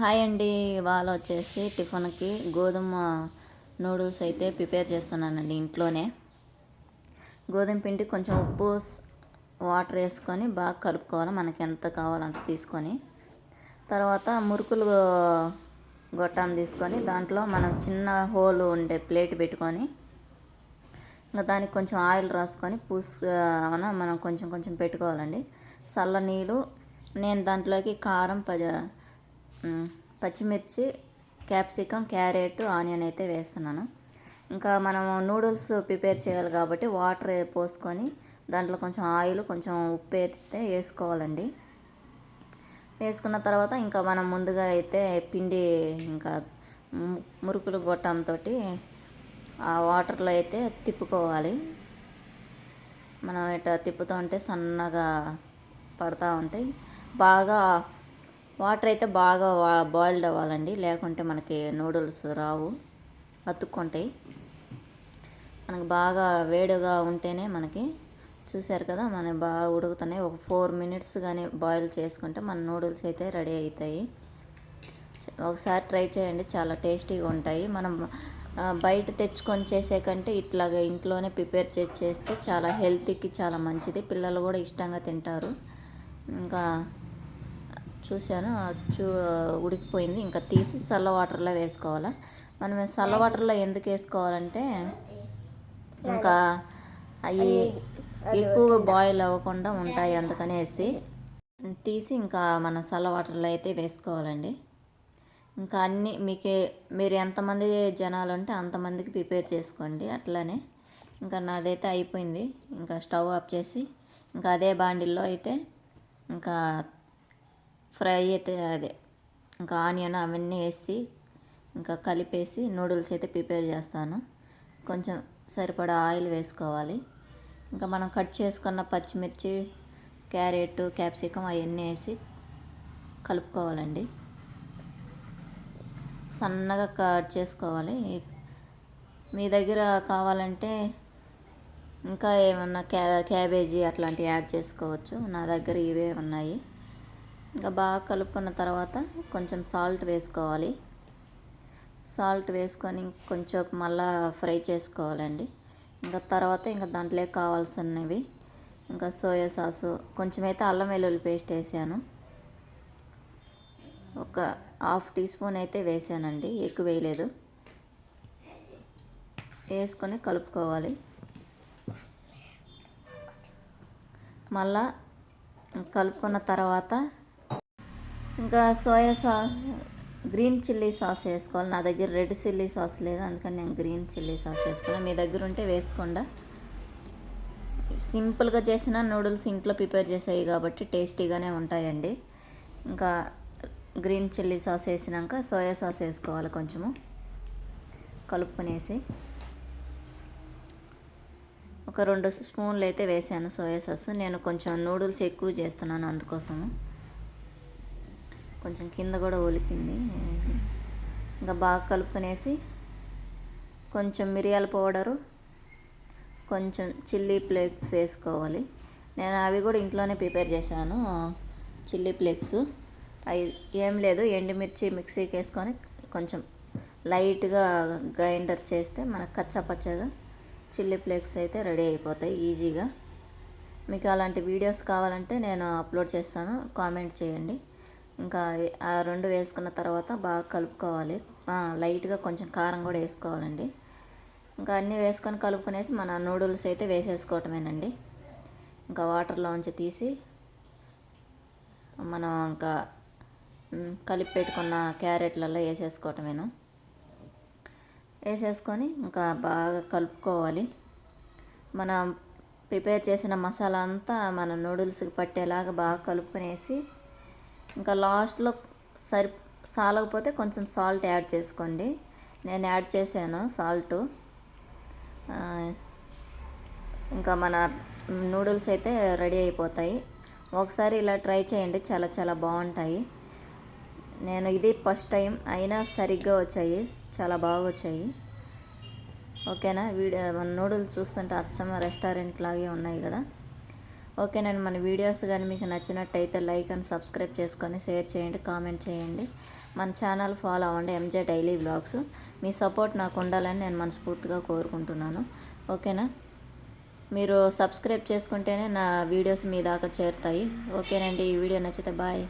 Hi అండి. ఇవాళ వచ్చేసి టిఫిన్కి గోధుమ నూడిల్స్ అయితే ప్రిపేర్ చేస్తున్నానండి ఇంట్లోనే. గోధుమ పిండి కొంచెం ఉప్పు వాటర్ వేసుకొని బాగా కలుపుకోవాలి. మనకి ఎంత కావాలో అంత తీసుకొని తర్వాత మురుకులు గొట్టం తీసుకొని దాంట్లో మనం చిన్న హోల్ ఉండే ప్లేట్ పెట్టుకొని ఇంకా దానికి కొంచెం ఆయిల్ రాసుకొని మనం కొంచెం కొంచెం పెట్టుకోవాలండి. చల్ల నీళ్ళు నేను దాంట్లోకి కారం పచ్చిమిర్చి, క్యాప్సికం, క్యారెట్, ఆనియన్ అయితే వేస్తున్నాను. ఇంకా మనం నూడిల్స్ ప్రిపేర్ చేయాలి కాబట్టి వాటర్ పోసుకొని దాంట్లో కొంచెం ఆయిల్ కొంచెం ఉప్పు అయితే వేసుకోవాలండి. వేసుకున్న తర్వాత ఇంకా మనం ముందుగా అయితే పిండి ఇంకా మురుకులు గొట్టంతో ఆ వాటర్లో అయితే తిప్పుకోవాలి. మనం ఇట్లా తిప్పుతూ ఉంటే సన్నగా పడుతూ ఉంటాయి. బాగా వాటర్ అయితే బాగా బాయిల్డ్ అవ్వాలండి, లేకుంటే మనకి నూడిల్స్ రావు, అతుక్కుంటాయి. మనకు బాగా వేడిగా ఉంటేనే మనకి చూసారు కదా మనకి బాగా ఉడుకుతున్నాయి. ఒక 4 minutes కానీ బాయిల్ చేసుకుంటే మన నూడిల్స్ అయితే రెడీ అవుతాయి. ఒకసారి ట్రై చేయండి, చాలా టేస్టీగా ఉంటాయి. మనం బయట తెచ్చుకొని చేసే కంటే ఇట్లాగా ఇంట్లోనే ప్రిపేర్ చేస్తే చాలా హెల్త్కి చాలా మంచిది. పిల్లలు కూడా ఇష్టంగా తింటారు. ఇంకా చూశాను ఉడికిపోయింది. ఇంకా తీసి చల్ల వాటర్లో వేసుకోవాలి. మనం చల్ల వాటర్లో ఎందుకు వేసుకోవాలంటే ఇంకా అవి ఎక్కువగా బాయిల్ అవ్వకుండా ఉంటాయి, అందుకనేసి తీసి ఇంకా మన చల్ల వాటర్లో అయితే వేసుకోవాలండి. ఇంకా అన్నీ మీరు ఎంతమంది జనాలు ఉంటే అంతమందికి ప్రిపేర్ చేసుకోండి. అట్లానే ఇంకా నాదైతే అయిపోయింది. ఇంకా స్టవ్ ఆఫ్ చేసి ఇంకా అదే బాండిల్లో అయితే ఇంకా ఫ్రై అయితే ఇంకా ఆనియన్ అవన్నీ వేసి ఇంకా కలిపేసి నూడిల్స్ అయితే ప్రిపేర్ చేస్తాను. కొంచెం సరిపడా ఆయిల్ వేసుకోవాలి. ఇంకా మనం కట్ చేసుకున్న పచ్చిమిర్చి, క్యారెట్, క్యాప్సికం అవన్నీ వేసి కలుపుకోవాలండి. సన్నగా కట్ చేసుకోవాలి. మీ దగ్గర కావాలంటే ఇంకా ఏమన్నా క్యాబేజీ అట్లాంటివి యాడ్ చేసుకోవచ్చు. నా దగ్గర ఇవే ఉన్నాయి. ఇంకా బాగా కలుపుకున్న తర్వాత కొంచెం సాల్ట్ వేసుకోవాలి. సాల్ట్ వేసుకొని కొంచెం మళ్ళా ఫ్రై చేసుకోవాలండి. ఇంకా తర్వాత ఇంకా దాంట్లో కావాల్సినవి ఇంకా సోయా సాసు, కొంచెం అయితే అల్లం వెల్లుల్లి పేస్ట్ వేసాను. ఒక 1/2 teaspoon అయితే వేసానండి, ఎక్కువ వేయలేదు. వేసుకొని కలుపుకోవాలి. మళ్ళా కలుపుకున్న తర్వాత ఇంకా గ్రీన్ చిల్లీ సాస్ వేసుకోవాలి. నా దగ్గర రెడ్ చిల్లీ సాస్ లేదు, అందుకని నేను గ్రీన్ చిల్లీ సాస్ వేసుకున్నాను. మీ దగ్గర ఉంటే వేసుకోండి. సింపుల్గా చేసిన నూడిల్స్ ఇంట్లో ప్రిపేర్ చేసాయి కాబట్టి టేస్టీగానే ఉంటాయండి. ఇంకా గ్రీన్ చిల్లీ సాస్ వేసినాక సోయా సాస్ వేసుకోవాలి. కొంచెము కలుపుకొనేసి ఒక 2 స్పూన్లు అయితే వేసాను సోయా సాస్. నేను కొంచెం నూడిల్స్ ఎక్కువ చేస్తున్నాను, అందుకోసము కొంచెం కింద కూడా ఒలికింది. ఇంకా బాగా కలుపుకొనేసి కొంచెం మిరియాల పౌడరు, కొంచెం చిల్లీ ఫ్లేక్స్ వేసుకోవాలి. నేను అవి కూడా ఇంట్లోనే ప్రిపేర్ చేశాను. చిల్లీ ఫ్లేక్స్ అవి ఏం లేదు, ఎండుమిర్చి మిక్సీకి వేసుకొని కొంచెం లైట్గా గ్రైండర్ చేస్తే మనకు కచ్చాపచ్చగా చిల్లీ ఫ్లేక్స్ అయితే రెడీ అయిపోతాయి ఈజీగా. మీకు అలాంటి వీడియోస్ కావాలంటే నేను అప్లోడ్ చేస్తాను, కామెంట్ చేయండి. ఇంకా ఆ 2 వేసుకున్న తర్వాత బాగా కలుపుకోవాలి. లైట్గా కొంచెం కారం కూడా వేసుకోవాలండి. ఇంకా అన్నీ వేసుకొని కలుపుకునేసి మన నూడిల్స్ అయితే వేసేసుకోవటమేనండి. ఇంకా వాటర్లోంచి తీసి మనం ఇంకా కలిపి పెట్టుకున్న క్యారెట్లలో వేసేసుకోవటమేను. వేసేసుకొని ఇంకా బాగా కలుపుకోవాలి. మనం ప్రిపేర్ చేసిన మసాలా అంతా మన నూడిల్స్కి పట్టేలాగా బాగా కలుపుకునేసి ఇంకా లాస్ట్లో సాలకపోతే కొంచెం సాల్ట్ యాడ్ చేసుకోండి. నేను యాడ్ చేశాను సాల్టు. ఇంకా మన నూడిల్స్ అయితే రెడీ అయిపోతాయి. ఒకసారి ఇలా ట్రై చేయండి, చాలా చాలా బాగుంటాయి. నేను ఇది ఫస్ట్ టైం అయినా సరిగ్గా వచ్చాయి, చాలా బాగా వచ్చాయి. ఓకేనా? మన నూడిల్స్ చూస్తుంటే అచ్చం రెస్టారెంట్ లాగే ఉన్నాయి కదా. ఓకేనండి. మన వీడియోస్ కానీ మీకు నచ్చినట్టయితే లైక్ అండ్ సబ్స్క్రైబ్ చేసుకొని షేర్ చేయండి, కామెంట్ చేయండి. మన ఛానల్ ఫాలో అవ్వండి, ఎంజే డైలీ వ్లాగ్స్. మీ సపోర్ట్ నాకు ఉండాలని నేను మనస్ఫూర్తిగా కోరుకుంటున్నాను. ఓకేనా? మీరు సబ్స్క్రైబ్ చేసుకుంటేనే నా వీడియోస్ మీ దాకా చేరుతాయి. ఓకేనండి. ఈ వీడియో నచ్చితే బాయ్.